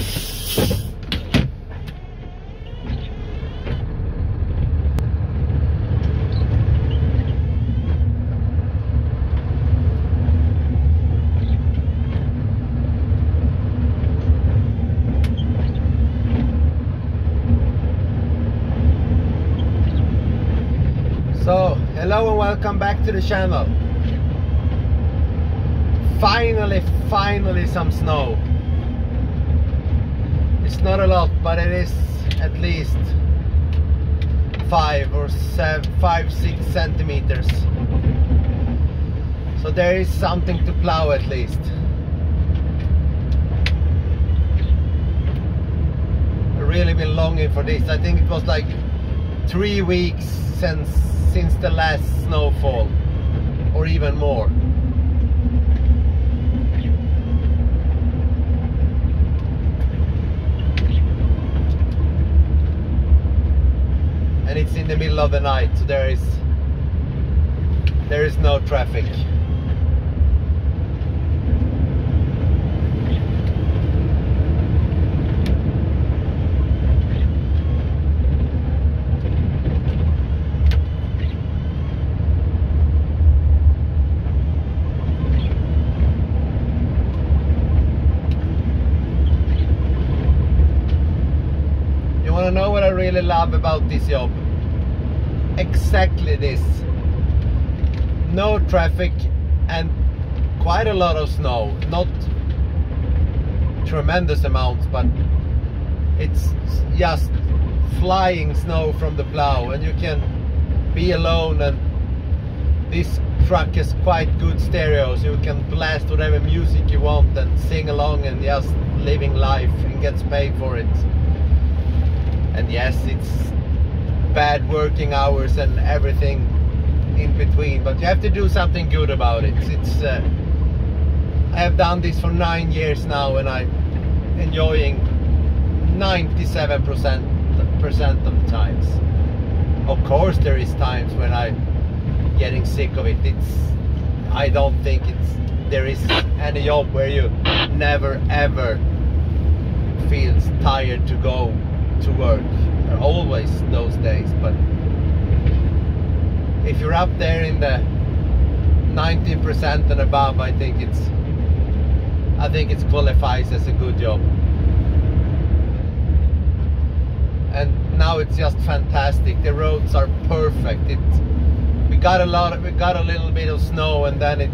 So, hello and welcome back to the channel. Finally some snow. It's not a lot, but it is at least 5 or 6 centimeters. So there is something to plow at least. I've really been longing for this. I think it was like 3 weeks since the last snowfall, or even more. And it's in the middle of the night, so there is no traffic. You want to know what I really love about this job? Exactly this. No traffic and quite a lot of snow. Not tremendous amounts, but it's just flying snow from the plow, and you can be alone, and this truck has quite good stereos. You can blast whatever music you want and sing along and just living life, and gets paid for it. And yes, it's bad working hours and everything in between, but you have to do something good about it. I have done this for 9 years now, and I'm enjoying 97% of the times. Of course there is times when I'm getting sick of it. I don't think there is any job where you never ever feels tired to go to work. There are always those days, but if you're up there in the 90% and above, I think it qualifies as a good job. And now it's just fantastic. The roads are perfect. We got a little bit of snow, and then it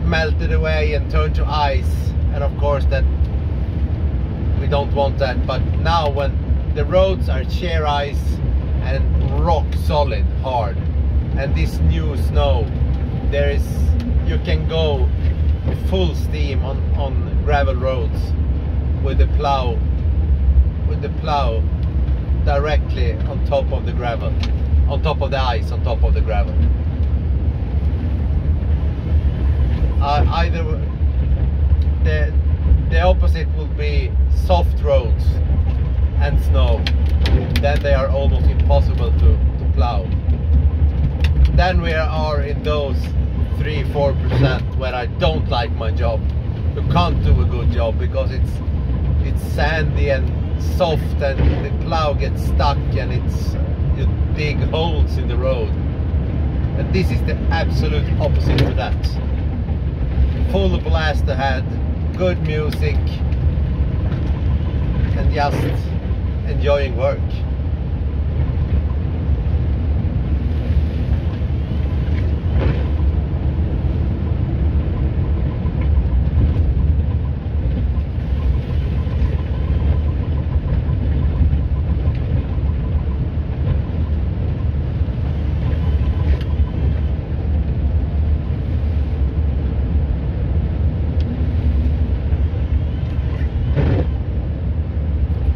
melted away and turned to ice, and of course that we don't want that. But now when the roads are sheer ice and rock solid hard, and this new snow, you can go full steam on gravel roads with the plow directly on top of the gravel, on top of the ice, on top of the gravel. Either the opposite will be soft roads and snow, then they are almost impossible to plow. Then we are in those 3-4% where I don't like my job. You can't do a good job because it's sandy and soft, and the plow gets stuck, and you dig holes in the road. And this is the absolute opposite to that. Full blast ahead, good music, and just enjoying work.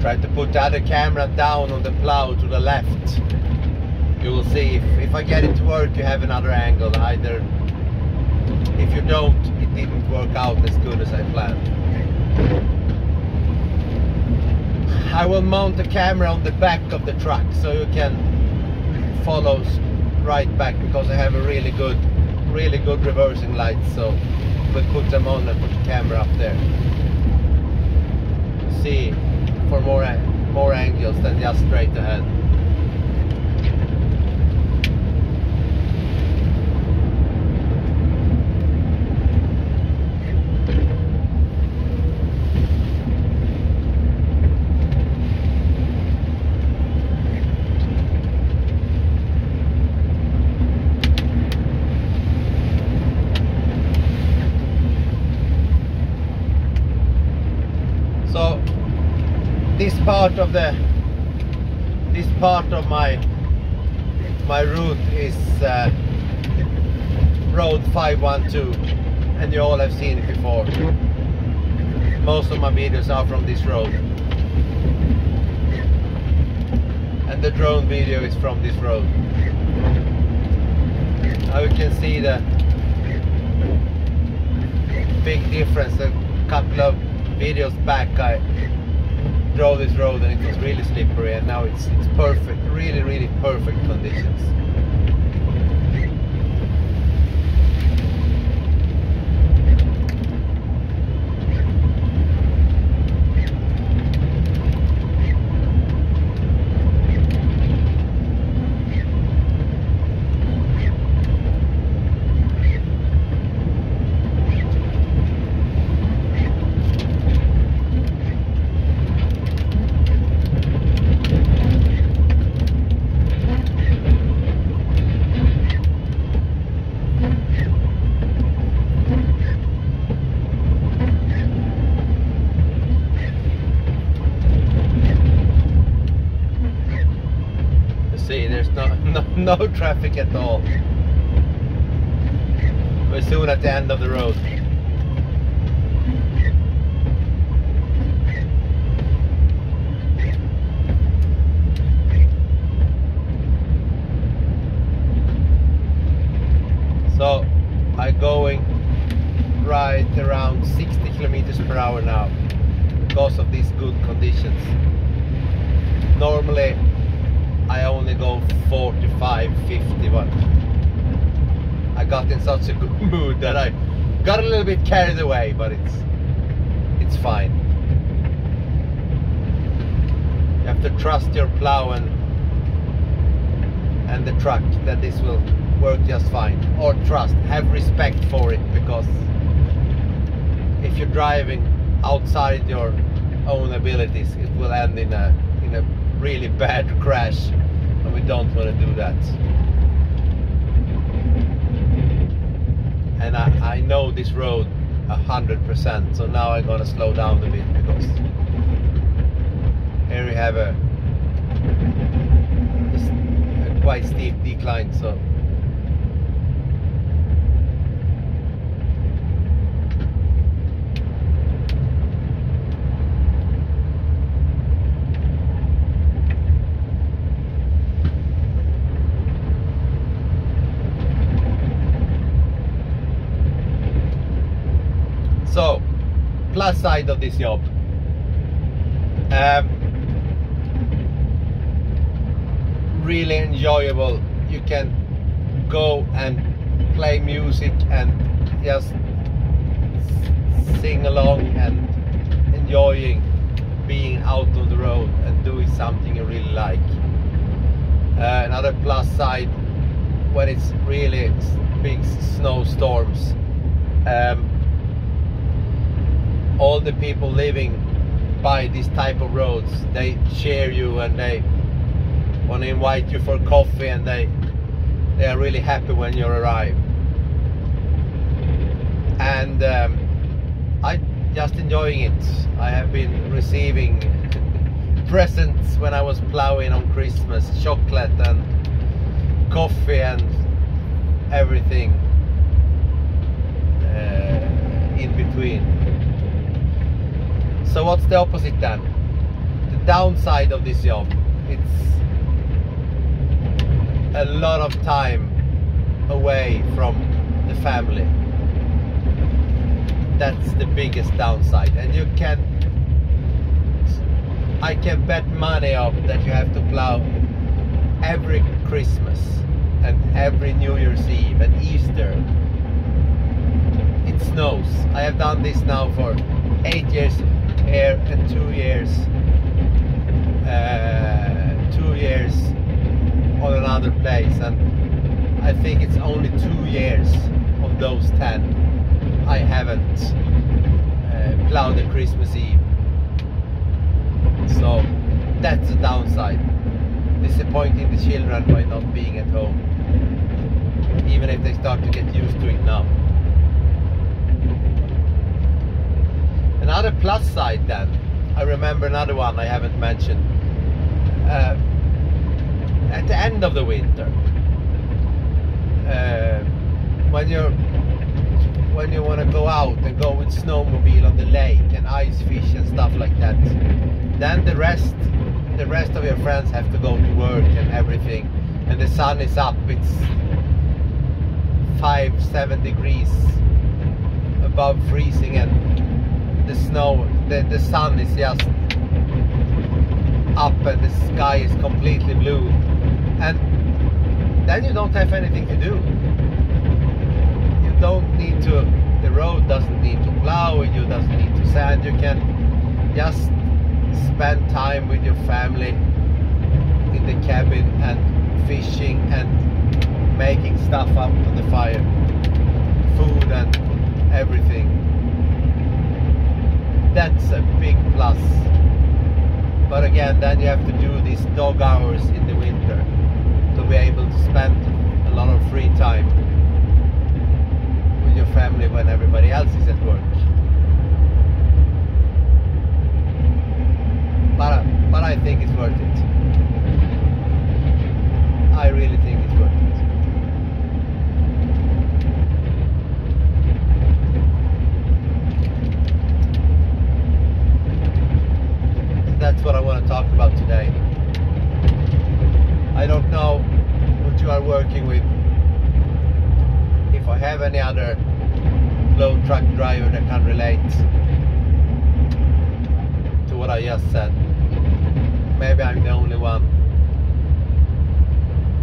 Try to put the other camera down on the plow to the left. You will see if I get it to work, you have another angle. Either if you don't, it didn't work out as good as I planned. I will mount the camera on the back of the truck so you can follow right back, because I have a really good reversing lights, so we'll put them on and put the camera up there. for more angles than just straight ahead. So this part of my route is road 512, and you all have seen it before. Most of my videos are from this road, and the drone video is from this road. Now you can see the big difference. A couple of videos back I drove this road and it was really slippery, and now it's perfect, really perfect conditions. See, there's no traffic at all. We're soon at the end of the road. So I'm going right around 60 kilometers per hour now because of these good conditions. Normally I only go 45, 50, but I got in such a good mood that I got a little bit carried away, but it's fine. You have to trust your plow and the truck that this will work just fine. Or have respect for it, because if you're driving outside your own abilities, it will end in a really bad crash, and we don't want to do that. And I know this road 100%, so now I'm gonna slow down a bit, because here we have a quite steep decline. So plus side of this job, really enjoyable. You can go and play music and just sing along and enjoying being out on the road and doing something you really like. Another plus side, when it's really big snowstorms, all the people living by this type of roads, they cheer you and they want to invite you for coffee, and they are really happy when you arrive. And I just enjoying it. I have been receiving presents when I was plowing on Christmas, chocolate and coffee and everything in between. So what's the opposite then? The downside of this job, it's a lot of time away from the family. That's the biggest downside. And I can bet money up that you have to plow every Christmas and every New Year's Eve and Easter. It snows. I have done this now for 8 years here and 2 years 2 years on another place, and I think it's only 2 years of those 10 I haven't plowed a Christmas Eve. So that's the downside. Disappointing the children by not being at home, even if they start to get used to it now. Another plus side then, I remember another one I haven't mentioned. At the end of the winter, when you want to go out and go with snowmobile on the lake and ice fish and stuff like that, then the rest of your friends have to go to work and everything, and the sun is up. It's 5-7 degrees above freezing, and the sun is just up and the sky is completely blue, and then you don't have anything to do. You don't need to, the road doesn't need to plow, you doesn't need to sand. You can just spend time with your family in the cabin and fishing and making stuff up on the fire, food and everything. That's a big plus. But again, then you have to do these dog hours in the winter to be able to spend a lot of free time with your family when everybody else is at work. But I think it's worth it. I really think it's worth it. That's what I want to talk about today. I don't know what you are working with. If I have any other load truck driver that can relate to what I just said. Maybe I'm the only one,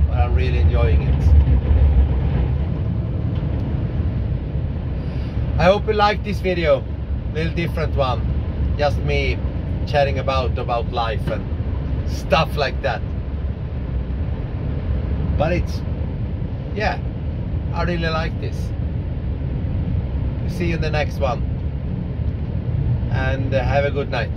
but I'm really enjoying it. I hope you liked this video. Little different one. Just me chatting about life and stuff like that. But it's, yeah, I really like this. See you in the next one, and have a good night.